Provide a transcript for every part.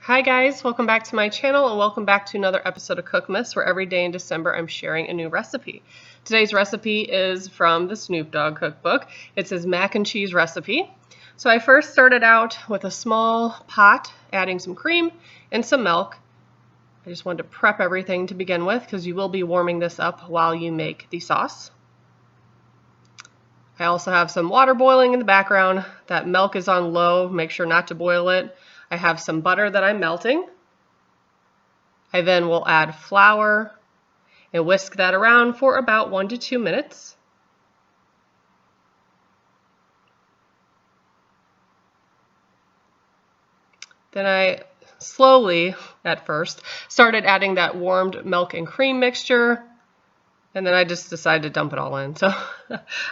Hi guys, welcome back to my channel and welcome back to another episode of Cookmas, where every day in December I'm sharing a new recipe. Today's recipe is from the Snoop Dogg cookbook. It's his mac and cheese recipe. So I first started out with a small pot, adding some cream and some milk. I just wanted to prep everything to begin with because you will be warming this up while you make the sauce. I also have some water boiling in the background. That milk is on low, make sure not to boil it. I have some butter that I'm melting. I then will add flour and whisk that around for about 1 to 2 minutes. Then I slowly, at first, started adding that warmed milk and cream mixture, and then I just decided to dump it all in. So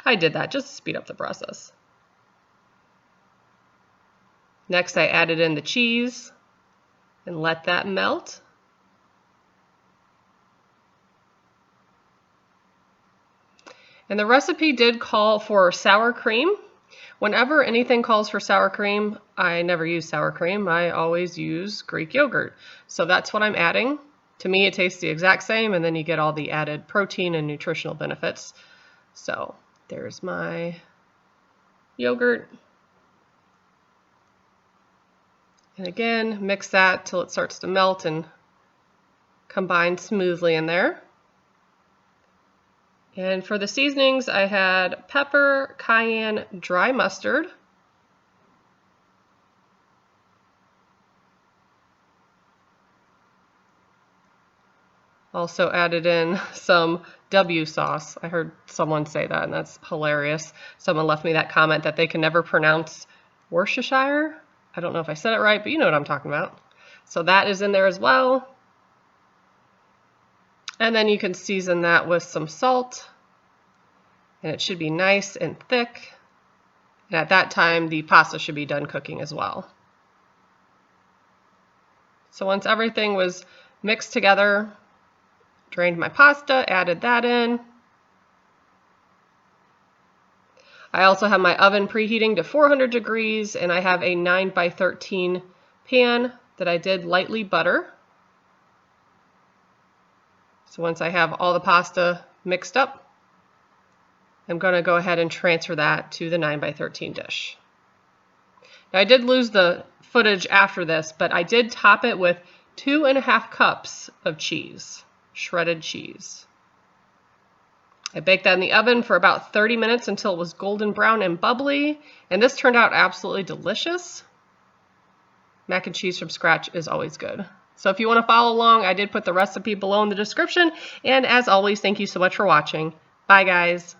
I did that just to speed up the process. Next, I added in the cheese and let that melt. And the recipe did call for sour cream. Whenever anything calls for sour cream, I never use sour cream. I always use Greek yogurt. So that's what I'm adding. To me, it tastes the exact same, and then you get all the added protein and nutritional benefits. So there's my yogurt. And again, mix that till it starts to melt and combine smoothly in there. And for the seasonings, I had pepper, cayenne, dry mustard. Also added in some W sauce. I heard someone say that, and that's hilarious. Someone left me that comment that they can never pronounce Worcestershire. I don't know if I said it right, but you know what I'm talking about. So that is in there as well. And then you can season that with some salt. And it should be nice and thick. And at that time, the pasta should be done cooking as well. So once everything was mixed together, drained my pasta, added that in. I also have my oven preheating to 400 degrees, and I have a 9x13 pan that I did lightly butter. So once I have all the pasta mixed up, I'm going to go ahead and transfer that to the 9x13 dish. Now I did lose the footage after this, but I did top it with 2.5 cups of cheese, shredded cheese. I baked that in the oven for about 30 minutes until it was golden brown and bubbly, and this turned out absolutely delicious. Mac and cheese from scratch is always good. So if you want to follow along, I did put the recipe below in the description, and as always, thank you so much for watching. Bye guys.